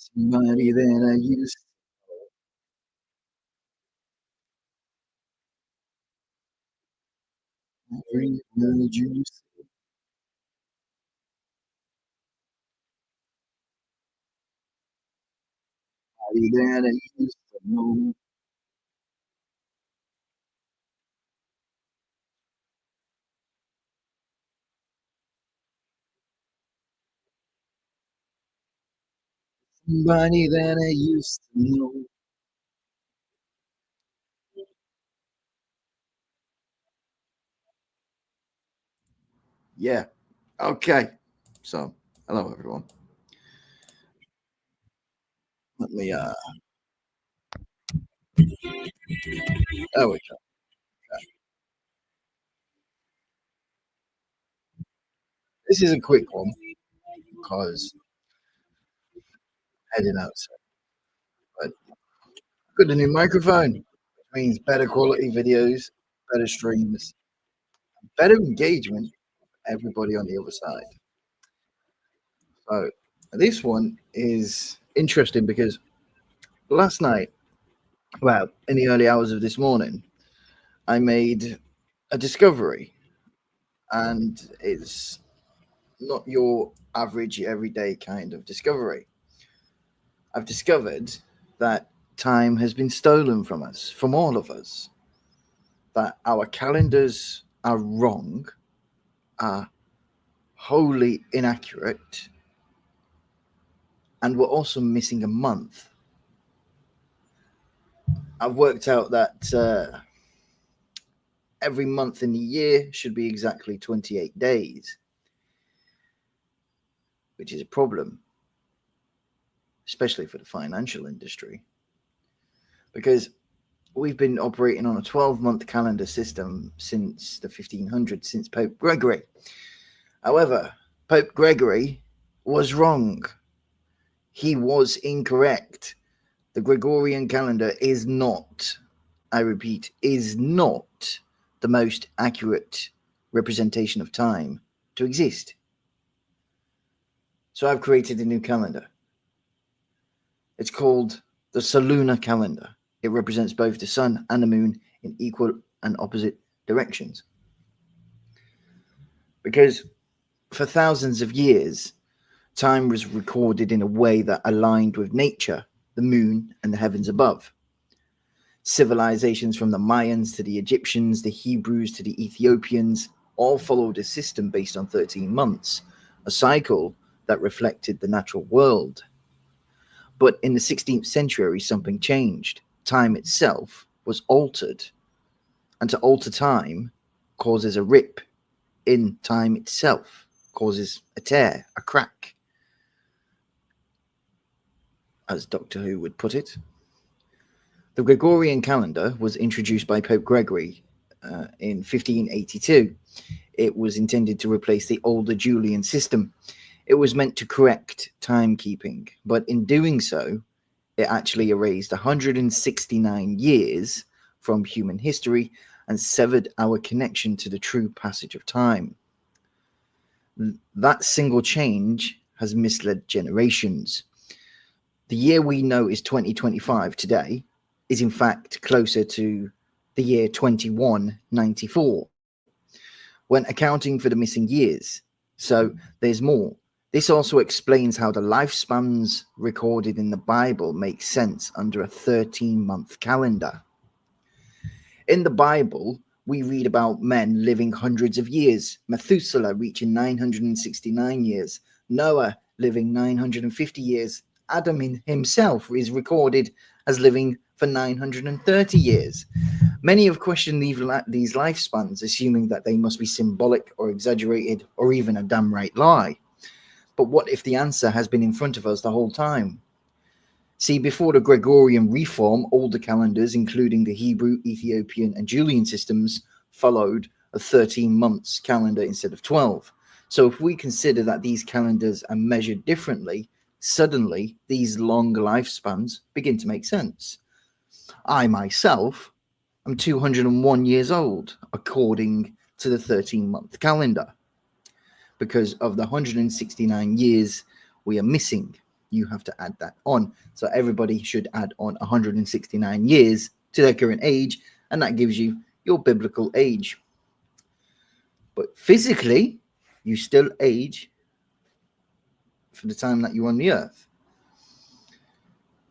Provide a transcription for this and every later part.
Somebody that I used to drink the juice. Somebody that I used to know. Somebody that I used to know. Yeah. Okay. So, hello everyone. Let me there we go. This is a quick one because heading out soon. But got a new microphone, which means better quality videos, better streams, better engagement with everybody on the other side. So this one is interesting because last night, well, in the early hours of this morning, I made a discovery, and it's not your average everyday kind of discovery. I've discovered that time has been stolen from us, from all of us, that our calendars are wrong, are wholly inaccurate, and we're also missing a month. I've worked out that every month in the year should be exactly 28 days, which is a problem, especially for the financial industry, because we've been operating on a 12-month calendar system since the 1500s, since Pope Gregory. However, Pope Gregory was wrong. He was incorrect. The Gregorian calendar is not, I repeat, is not the most accurate representation of time to exist. So I've created a new calendar. It's called the Soluna Calendar. It represents both the sun and the moon in equal and opposite directions. Because for thousands of years, time was recorded in a way that aligned with nature, the moon, and the heavens above. Civilizations from the Mayans to the Egyptians, the Hebrews to the Ethiopians, all followed a system based on 13 months, a cycle that reflected the natural world. But in the 16th century, something changed. Time itself was altered. And to alter time causes a rip in time itself, causes a tear, a crack, as Doctor Who would put it. The Gregorian calendar was introduced by Pope Gregory in 1582. It was intended to replace the older Julian system. It was meant to correct timekeeping, but in doing so, it actually erased 169 years from human history and severed our connection to the true passage of time. That single change has misled generations. The year we know is 2025 today is in fact closer to the year 2194 when accounting for the missing years. So there's more. This also explains how the lifespans recorded in the Bible make sense under a 13-month calendar. In the Bible, we read about men living hundreds of years, Methuselah reaching 969 years, Noah living 950 years, Adam himself is recorded as living for 930 years. Many have questioned these lifespans, assuming that they must be symbolic or exaggerated or even a damn right lie. But what if the answer has been in front of us the whole time? See, before the Gregorian reform, older calendars, including the Hebrew, Ethiopian, and Julian systems, followed a 13 months calendar instead of 12. So if we consider that these calendars are measured differently, suddenly these long lifespans begin to make sense. I myself am 201 years old, according to the 13-month calendar, because of the 169 years we are missing. you have to add that on. So everybody should add on 169 years to their current age, and that gives you your biblical age. But physically, you still age for the time that you're on the earth.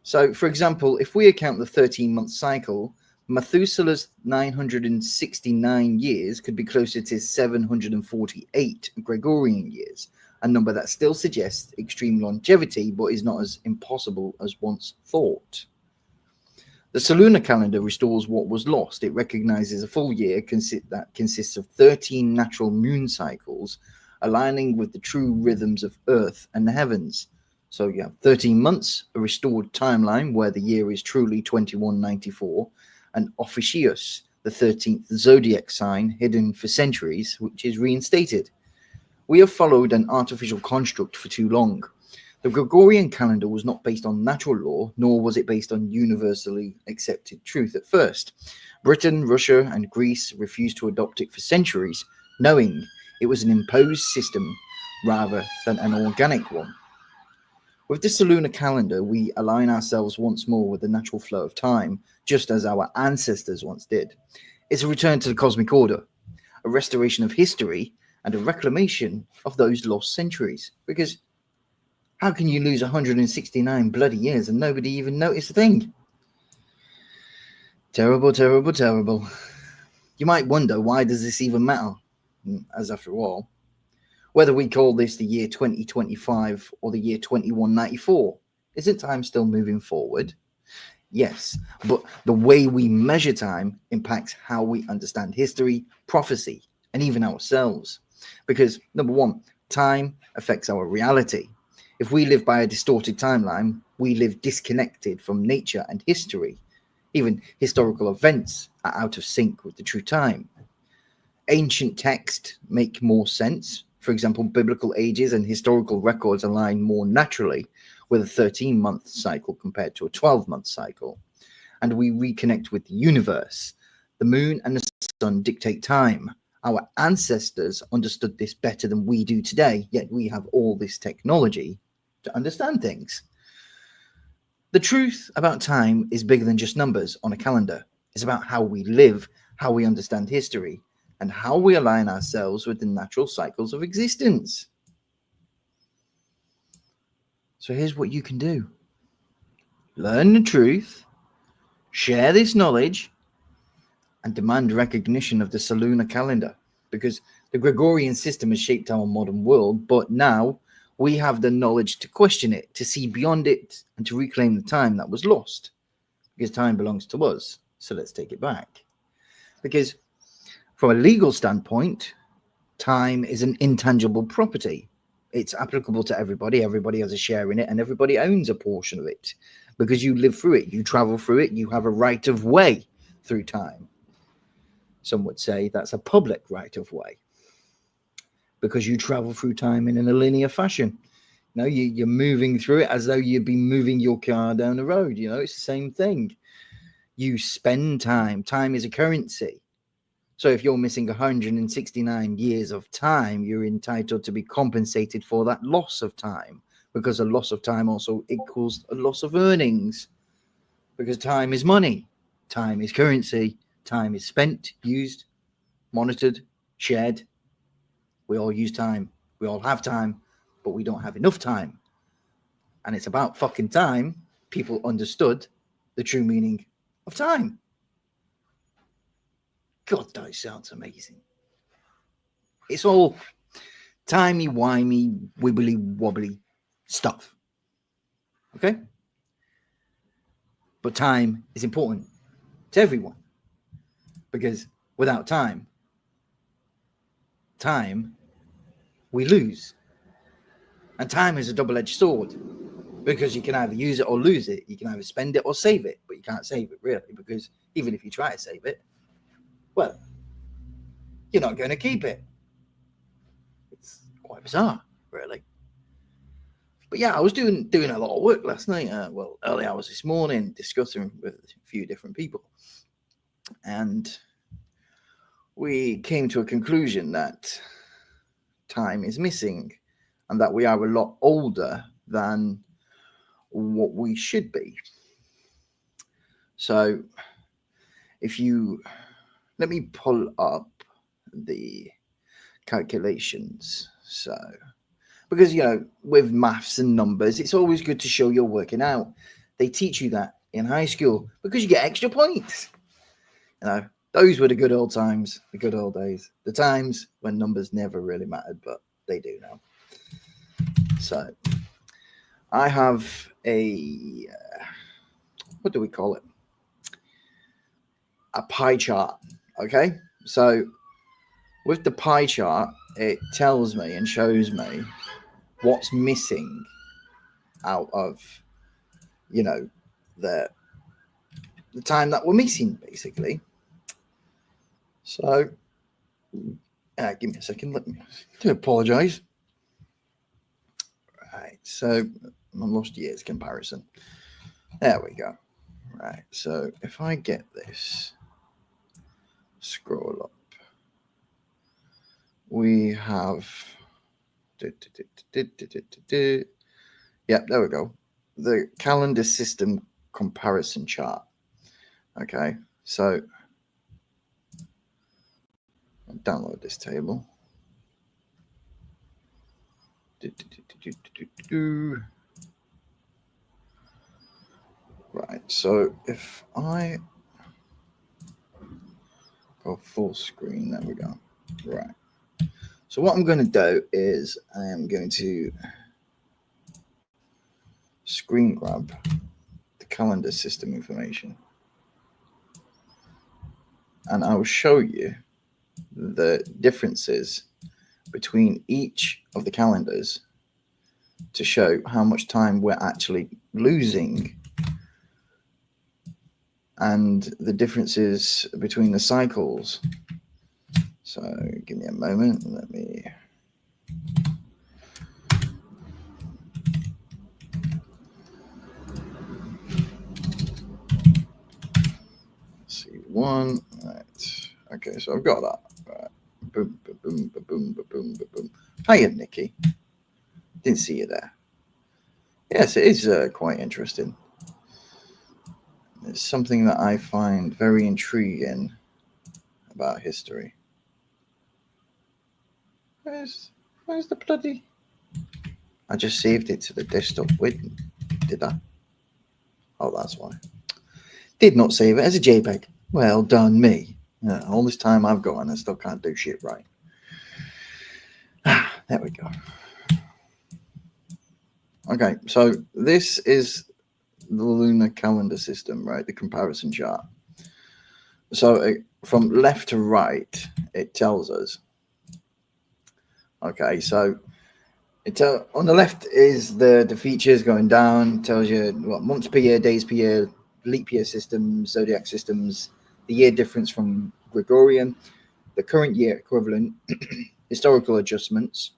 So, for example, if we account the 13-month cycle, Methuselah's 969 years could be closer to 748 Gregorian years, a number that still suggests extreme longevity, but is not as impossible as once thought. The Soluna Calendar restores what was lost. It recognizes a full year that consists of 13 natural moon cycles, aligning with the true rhythms of Earth and the heavens. So you have 13 months, a restored timeline where the year is truly 2194, and Ophiuchus, the 13th zodiac sign hidden for centuries, which is reinstated. We have followed an artificial construct for too long. The Gregorian calendar was not based on natural law, nor was it based on universally accepted truth at first. Britain, Russia, and Greece refused to adopt it for centuries, knowing it was an imposed system rather than an organic one. With the Soluna Calendar, we align ourselves once more with the natural flow of time, just as our ancestors once did. It's a return to the cosmic order, a restoration of history, and a reclamation of those lost centuries. Because how can you lose 169 bloody years and nobody even notice a thing? Terrible, terrible, terrible. You might wonder, why does this even matter? As after all, whether we call this the year 2025 or the year 2194, isn't time still moving forward? Yes, but the way we measure time impacts how we understand history, prophecy, and even ourselves. Because, number one, time affects our reality. If we live by a distorted timeline, we live disconnected from nature and history. Even historical events are out of sync with the true time. Ancient texts make more sense. For example, biblical ages and historical records align more naturally with a 13-month cycle compared to a 12-month cycle. And we reconnect with the universe. The moon and the sun dictate time. Our ancestors understood this better than we do today, yet we have all this technology to understand things. The truth about time is bigger than just numbers on a calendar. It's about how we live, how we understand history, and how we align ourselves with the natural cycles of existence. So here's what you can do. Learn the truth, share this knowledge, and demand recognition of the Soluna Calendar, because the Gregorian system has shaped our modern world, but now we have the knowledge to question it, to see beyond it, and to reclaim the time that was lost. Because time belongs to us, so let's take it back. Because from a legal standpoint, time is an intangible property. It's applicable to everybody. Everybody has a share in it, and everybody owns a portion of it. Because you live through it, you travel through it, you have a right of way through time. Some would say that's a public right of way, because you travel through time in a linear fashion. You know, you're moving through it as though you'd be moving your car down the road. You know, it's the same thing. You spend time. Time is a currency. So if you're missing 169 years of time, you're entitled to be compensated for that loss of time, because a loss of time also equals a loss of earnings, because time is money. Time is currency. Time is spent, used, monitored, shared. We all use time. We all have time, but we don't have enough time. And it's about fucking time people understood the true meaning of time. God, that sounds amazing. It's all timey-wimey, wibbly-wobbly stuff. Okay? But time is important to everyone. Because without time, we lose. And time is a double-edged sword, because you can either use it or lose it. You can either spend it or save it, but you can't save it, really, because even if you try to save it, well, you're not going to keep it. It's quite bizarre, really. But yeah, I was doing a lot of work last night, early hours this morning, discussing with a few different people. And we came to a conclusion that time is missing, and that we are a lot older than what we should be. So if you let me pull up the calculations. So because with maths and numbers, it's always good to show you're working out. They teach you that in high school because you get extra points. Those were the good old times, the good old days, the times when numbers never really mattered, but they do now. So I have a what do we call it? A pie chart. Okay, so with the pie chart, it tells me and shows me what's missing out of the time that we're missing, basically. So give me a second. Let me apologize. Right, so I lost years comparison. There we go. Right, so if I get this, scroll up, we have yeah, there we go, the calendar system comparison chart. Okay, so I'll download this table. Right, so if I go full screen, there we go. Right, so what I'm going to do is I am going to screen grab the calendar system information, and I will show you the differences between each of the calendars to show how much time we're actually losing and the differences between the cycles. So give me a moment, let me see one. Right, okay, so I've got that. Right. Boom, boom, boom, boom, boom, boom, boom. Hiya, Nikki. Didn't see you there. Yes, it is quite interesting. It's something that I find very intriguing about history. Where's the bloody... I just saved it to the desktop. Wait, did I? Oh, that's why. Did not save it as a JPEG. Well done, me. All this time I've got and I still can't do shit right. There we go. Okay, so this is the lunar calendar system, right? The comparison chart. So from left to right, it tells us. Okay, so on the left is the features going down. Tells you what months per year, days per year, leap year systems, zodiac systems, the year difference from Gregorian, the current year equivalent, historical adjustments,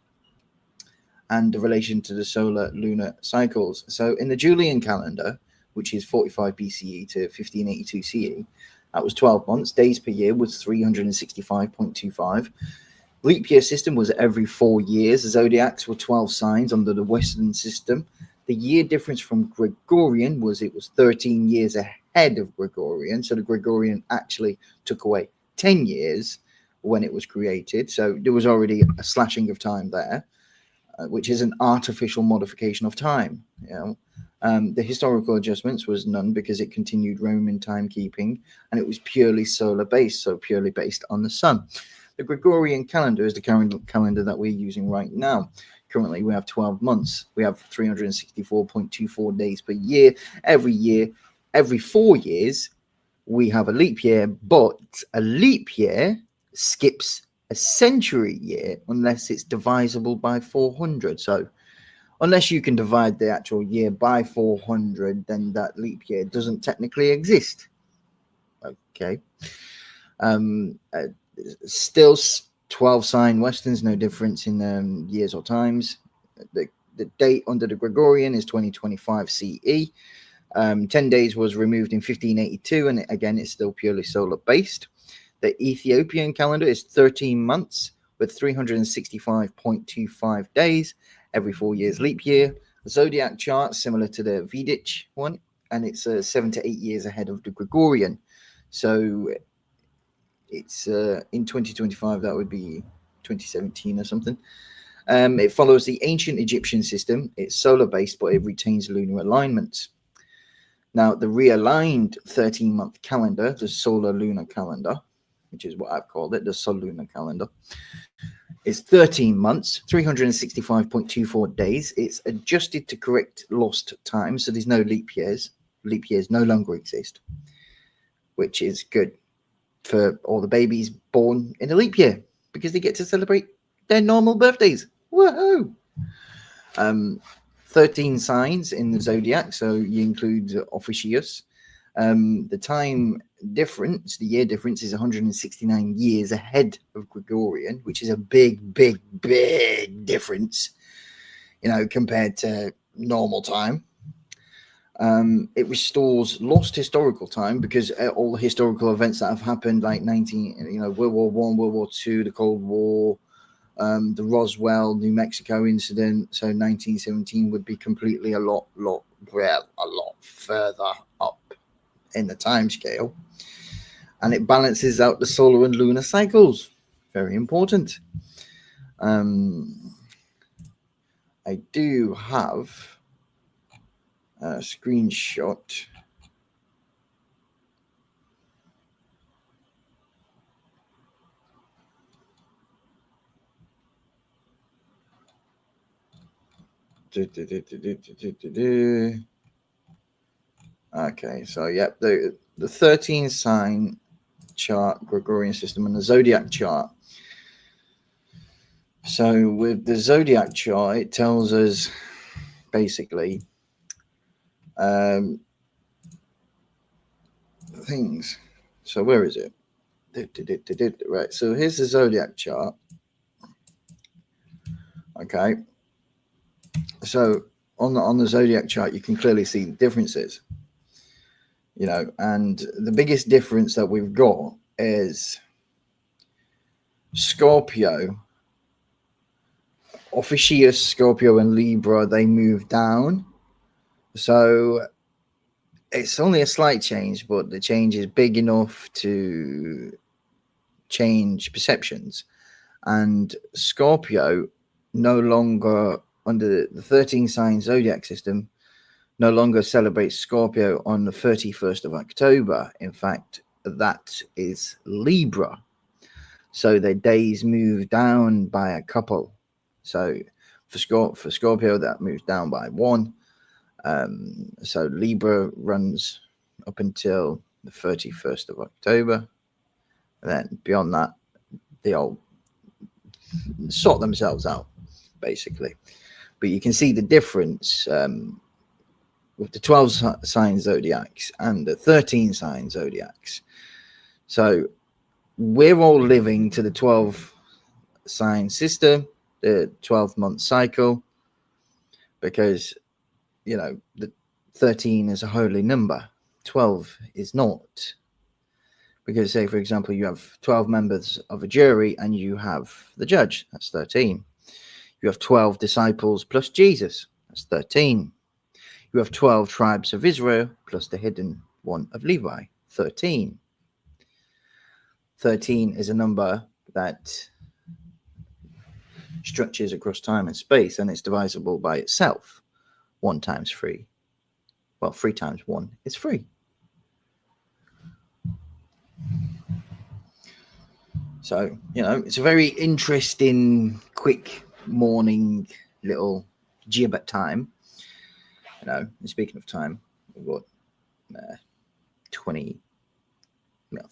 and the relation to the solar lunar cycles. So in the Julian calendar, which is 45 BCE to 1582 CE, that was 12 months. Days per year was 365.25. Leap year system was every 4 years. The zodiacs were 12 signs under the Western system. The year difference from Gregorian was 13 years ahead of Gregorian. So the Gregorian actually took away 10 years when it was created. So there was already a slashing of time there, which is an artificial modification of time. The historical adjustments was none because it continued Roman timekeeping and it was purely solar based, so purely based on the sun. The Gregorian calendar is the current calendar that we're using right now. Currently, we have 12 months. We have 364.24 days per year. Every 4 years, we have a leap year, but a leap year skips a century year unless it's divisible by 400. So unless you can divide the actual year by 400, then that leap year doesn't technically exist. Okay. Still 12 sign Westerns, no difference in years or times. The date under the Gregorian is 2025 CE. 10 days was removed in 1582, and again, it's still purely solar based. The Ethiopian calendar is 13 months with 365.25 days, every 4 years leap year. The zodiac chart similar to the Vedic one, and it's 7 to 8 years ahead of the Gregorian. So it's in 2025, that would be 2017 or something. It follows the ancient Egyptian system. It's solar based, but it retains lunar alignments. Now, the realigned 13-month calendar, the solar lunar calendar, which is what I've called it, the Soluna Calender, is 13 months, 365.24 days. It's adjusted to correct lost time, so there's no leap years. Leap years no longer exist, which is good for all the babies born in a leap year because they get to celebrate their normal birthdays. Woohoo! 13 signs in the zodiac, so you include Officius. The time difference, the year difference, is 169 years ahead of Gregorian, which is a big difference, compared to normal time. It restores lost historical time because all the historical events that have happened, like World War I, World War II, the Cold War, the Roswell, New Mexico incident, so 1917 would be completely a lot further up in the time scale, and it balances out the solar and lunar cycles. Very important. I do have a screenshot. Okay, so yep, the 13 sign chart, Gregorian system, and the zodiac chart. So with the zodiac chart, it tells us basically things. So where is it? Right, so here's the zodiac chart. Okay, so on the zodiac chart, you can clearly see the differences. And the biggest difference that we've got is Scorpio, Officius, Scorpio, and Libra, they move down. So it's only a slight change, but the change is big enough to change perceptions. And Scorpio no longer, under the 13 sign zodiac system, no longer celebrates Scorpio on the 31st of October. In fact, that is Libra. So their days move down by a couple. So for Scorpio, that moves down by one. So Libra runs up until the 31st of October. And then beyond that, they all sort themselves out, basically. But you can see the difference with the 12 sign zodiacs and the 13 sign zodiacs. So we're all living to the 12 sign system, the 12-month cycle, because the 13 is a holy number, 12 is not. Because say, for example, you have 12 members of a jury and you have the judge, that's 13. You have 12 disciples plus Jesus, that's 13. You have 12 tribes of Israel plus the hidden one of Levi, 13. 13 is a number that stretches across time and space, and it's divisible by itself. 1 times 3. Well, 3 times 1 is 3. So, it's a very interesting, quick morning little jib at time. Speaking of time, we've got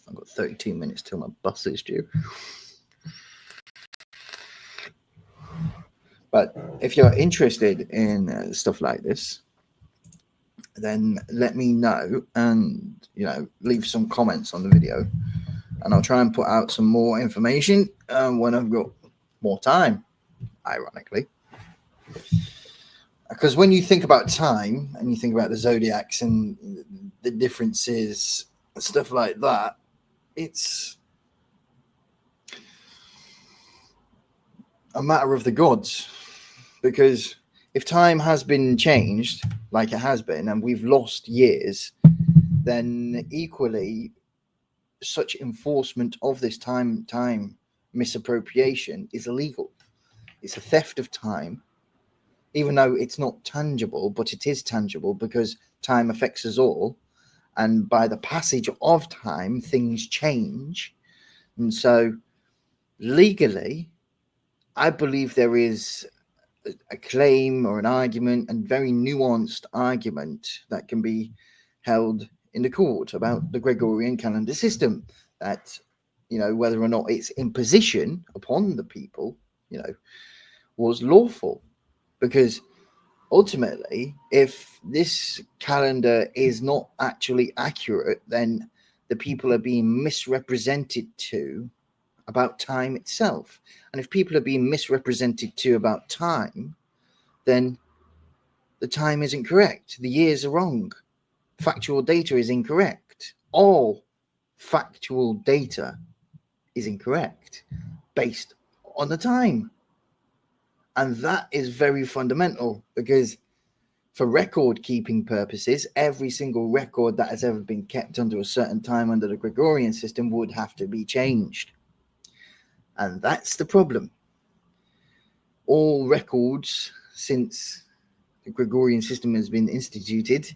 I've got 32 minutes till my bus is due. But if you're interested in stuff like this, then let me know and, leave some comments on the video. And I'll try and put out some more information when I've got more time, ironically. Because when you think about time and you think about the zodiacs and the differences and stuff like that, it's a matter of the gods. Because if time has been changed like it has been and we've lost years, then equally such enforcement of this time misappropriation is illegal. It's a theft of time, even though it's not tangible, but it is tangible because time affects us all. And by the passage of time, things change. And so legally, I believe there is a claim or an argument, and very nuanced argument, that can be held in the court about the Gregorian calendar system, that, whether or not its imposition upon the people, was lawful. Because ultimately, if this calendar is not actually accurate, then the people are being misrepresented to about time itself. And if people are being misrepresented to about time, then the time isn't correct. The years are wrong. Factual data is incorrect. All factual data is incorrect based on the time. And that is very fundamental, because for record keeping purposes, every single record that has ever been kept under a certain time under the Gregorian system would have to be changed. And that's the problem. All records since the Gregorian system has been instituted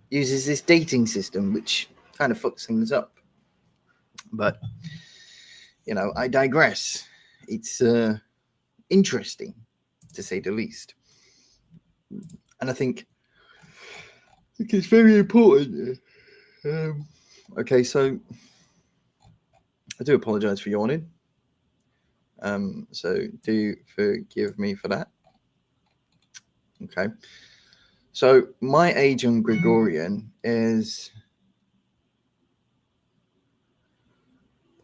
uses this dating system, which kind of fucks things up. But, I digress. It's interesting, to say the least. And I think it's very important. Okay, so I do apologize for yawning. So do forgive me for that. Okay. So my age on Gregorian is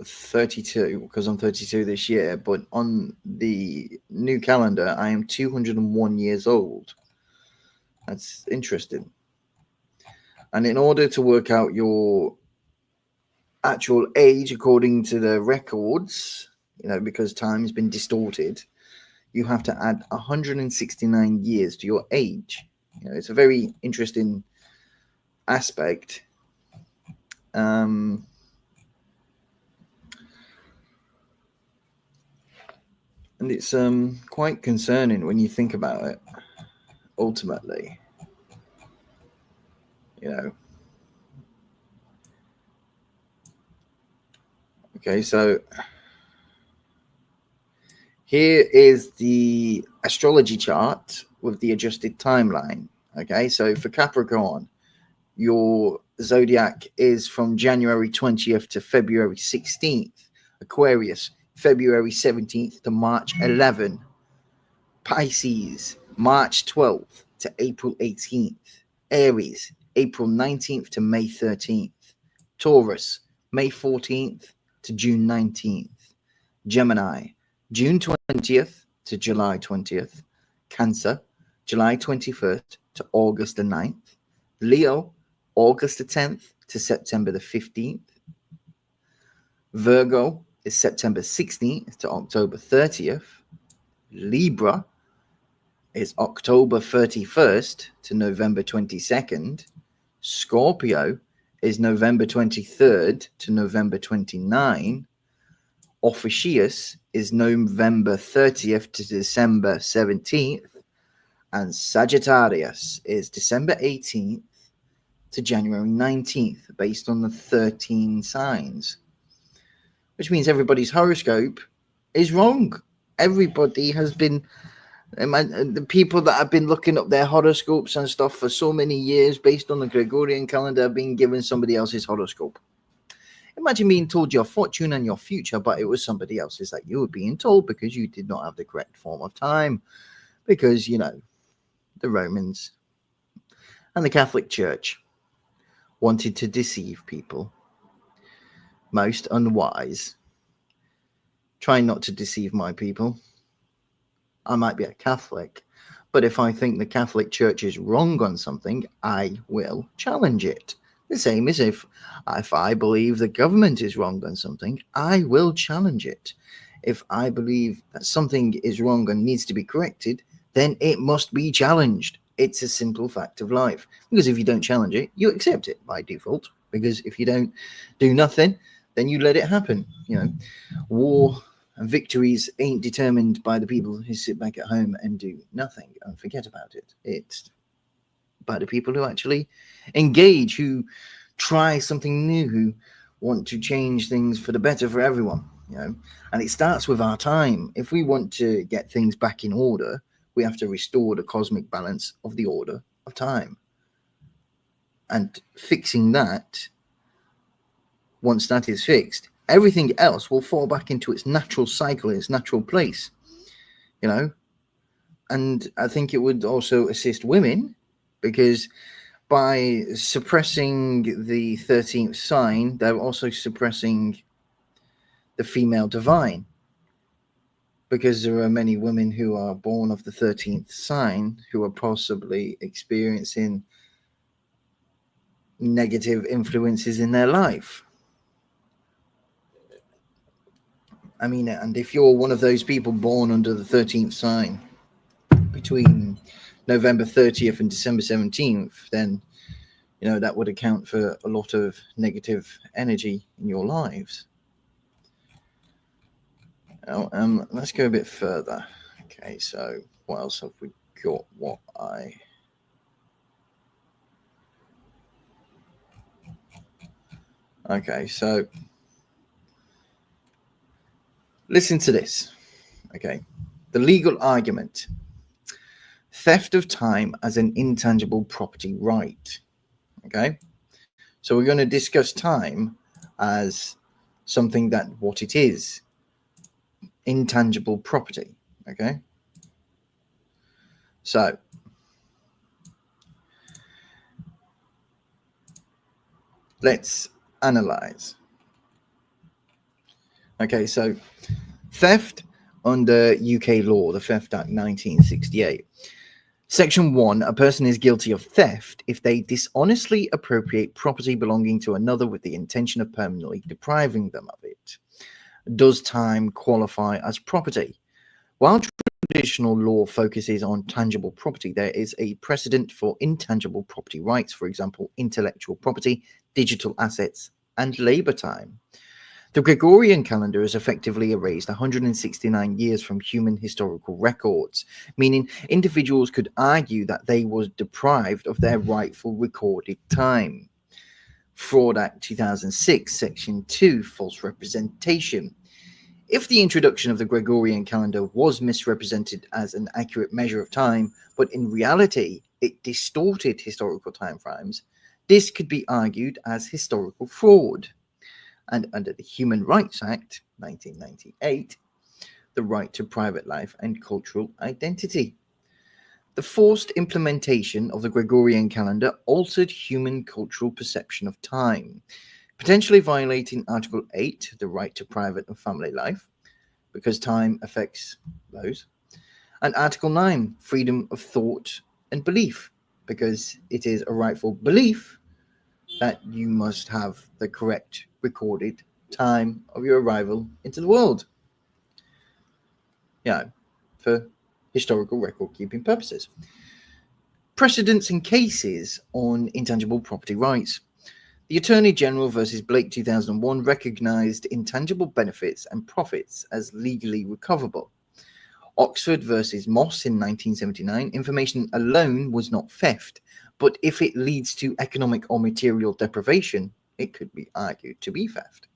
32, because I'm 32 this year, but on the new calendar, I am 201 years old. That's interesting. And in order to work out your actual age according to the records, because time has been distorted, you have to add 169 years to your age. It's a very interesting aspect. And it's quite concerning when you think about it, ultimately. Okay, so here is the astrology chart with the adjusted timeline. Okay, so for Capricorn, your zodiac is from January 20th to February 16th. Aquarius, February 17th to March 11th. Pisces, March 12th to April 18th. Aries, April 19th to May 13th. Taurus, May 14th to June 19th. Gemini, June 20th to July 20th. Cancer, July 21st to August the 9th. Leo, August the 10th to September the 15th. Virgo is September 16th to October 30th. Libra is October 31st to November 22nd. Scorpio is November 23rd to November 29th. Ophiuchus is November 30th to December 17th. And Sagittarius is December 18th to January 19th, based on the 13 signs. Which means everybody's horoscope is wrong. Everybody has been, the people that have been looking up their horoscopes and stuff for so many years based on the Gregorian calendar have been given somebody else's horoscope. Imagine being told your fortune and your future, but it was somebody else's that you were being told because you did not have the correct form of time. Because, the Romans and the Catholic Church wanted to deceive people. Most unwise. Try not to deceive my people. I might be a Catholic, but if I think the Catholic Church is wrong on something, I will challenge it. The same as if I believe the government is wrong on something, I will challenge it. If I believe that something is wrong and needs to be corrected, then it must be challenged. It's a simple fact of life. Because if you don't challenge it, you accept it by default. Because if you don't do nothing, then you let it happen. War and victories ain't determined by the people who sit back at home and do nothing and forget about it. It's by the people who actually engage, who try something new, who want to change things for the better for everyone. And it starts with our time. If we want to get things back in order, we have to restore the cosmic balance of the order of time. And fixing that, once that is fixed, everything else will fall back into its natural cycle, its natural place. And I think it would also assist women, because by suppressing the 13th sign, they're also suppressing the female divine, because there are many women who are born of the 13th sign who are possibly experiencing negative influences in their life. I mean, and if you're one of those people born under the 13th sign between November 30th and December 17th, then that would account for a lot of negative energy in your lives. Now, let's go a bit further. Okay, so what else have we got? Okay, so listen to this. Okay, the legal argument: theft of time as an intangible property right. Okay, so we're going to discuss time as something that what it is, intangible property. Okay, so let's analyze. Okay, so theft under UK law, the Theft Act 1968. Section 1, a person is guilty of theft if they dishonestly appropriate property belonging to another with the intention of permanently depriving them of it. Does time qualify as property? While traditional law focuses on tangible property, there is a precedent for intangible property rights, for example, intellectual property, digital assets, and labor time. The Gregorian calendar has effectively erased 169 years from human historical records, meaning individuals could argue that they were deprived of their rightful recorded time. Fraud Act 2006, Section 2, false representation. If the introduction of the Gregorian calendar was misrepresented as an accurate measure of time, but in reality it distorted historical time frames, this could be argued as historical fraud. And under the Human Rights Act 1998, the right to private life and cultural identity. The forced implementation of the Gregorian calendar altered human cultural perception of time, potentially violating Article 8, the right to private and family life, because time affects those, and Article 9, freedom of thought and belief, because it is a rightful belief that you must have the correct recorded time of your arrival into the world. For historical record keeping purposes. Precedents and cases on intangible property rights. The Attorney General versus Blake 2001 recognized intangible benefits and profits as legally recoverable. Oxford versus Moss in 1979, information alone was not theft, but if it leads to economic or material deprivation, it could be argued to be theft.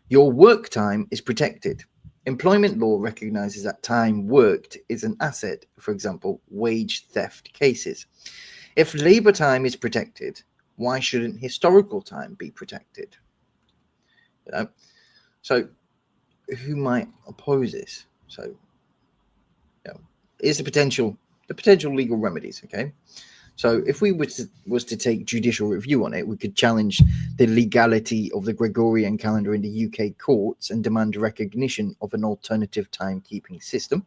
Your work time is protected. Employment law recognizes that time worked is an asset, for example, wage theft cases. If labor time is protected, why shouldn't historical time be protected? So who might oppose this? So is the potential legal remedies. Okay, so if we was to take judicial review on it, we could challenge the legality of the Gregorian calendar in the UK courts and demand recognition of an alternative timekeeping system.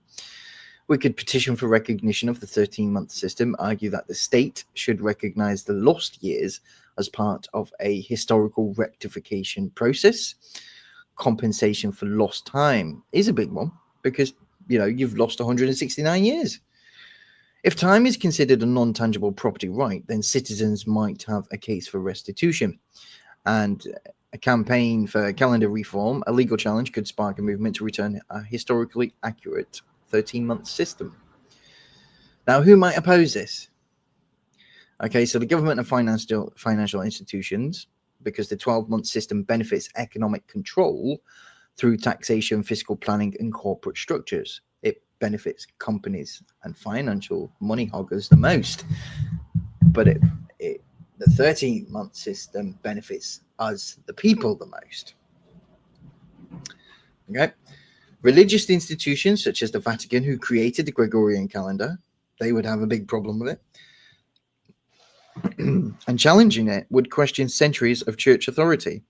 We could petition for recognition of the 13-month system, argue that the state should recognize the lost years as part of a historical rectification process. Compensation for lost time is a big one, because you've lost 169 years. If time is considered a non-tangible property right, then citizens might have a case for restitution. And a campaign for calendar reform, a legal challenge could spark a movement to return a historically accurate 13-month system. Now, who might oppose this? Okay, so the government and financial institutions, because the 12-month system benefits economic control through taxation, fiscal planning, and corporate structures. It benefits companies and financial money hoggers the most. But the 13-month system benefits us, the people, the most. Okay? Religious institutions such as the Vatican, who created the Gregorian calendar, they would have a big problem with it. And challenging it would question centuries of church authority.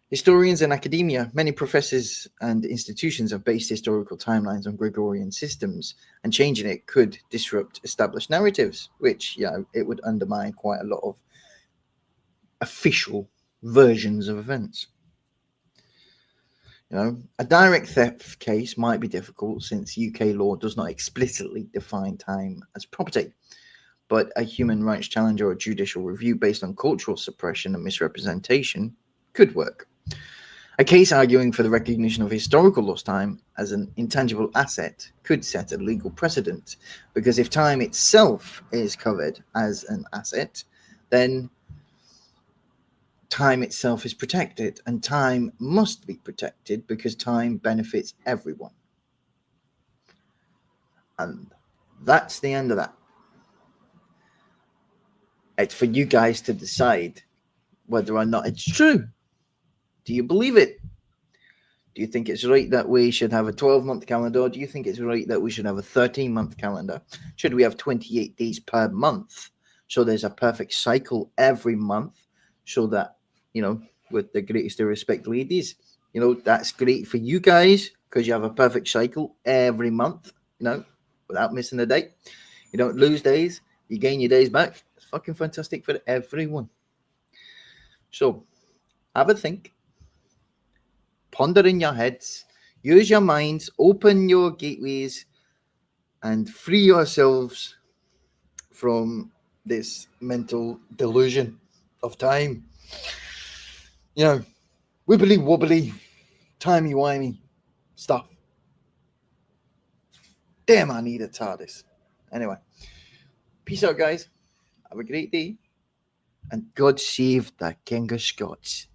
Historians and academia, many professors and institutions have based historical timelines on Gregorian systems, and changing it could disrupt established narratives, which, it would undermine quite a lot of official versions of events. A direct theft case might be difficult since UK law does not explicitly define time as property, but a human rights challenge or a judicial review based on cultural suppression and misrepresentation could work. A case arguing for the recognition of historical lost time as an intangible asset could set a legal precedent, because if time itself is covered as an asset, then time itself is protected, and time must be protected because time benefits everyone. And that's the end of that. It's for you guys to decide whether or not it's true. Do you believe it? Do you think it's right that we should have a 12-month calendar? Or do you think it's right that we should have a 13-month calendar? Should we have 28 days per month? So there's a perfect cycle every month, so that, with the greatest of respect, ladies, that's great for you guys because you have a perfect cycle every month, without missing a day. You don't lose days, you gain your days back. It's fucking fantastic for everyone. So have a think, ponder in your heads, use your minds, open your gateways, and free yourselves from this mental delusion of time. Wibbly wobbly, timey-wimey stuff. Damn, I need a TARDIS. Anyway, peace out, guys. Have a great day. And God save the King of Scots.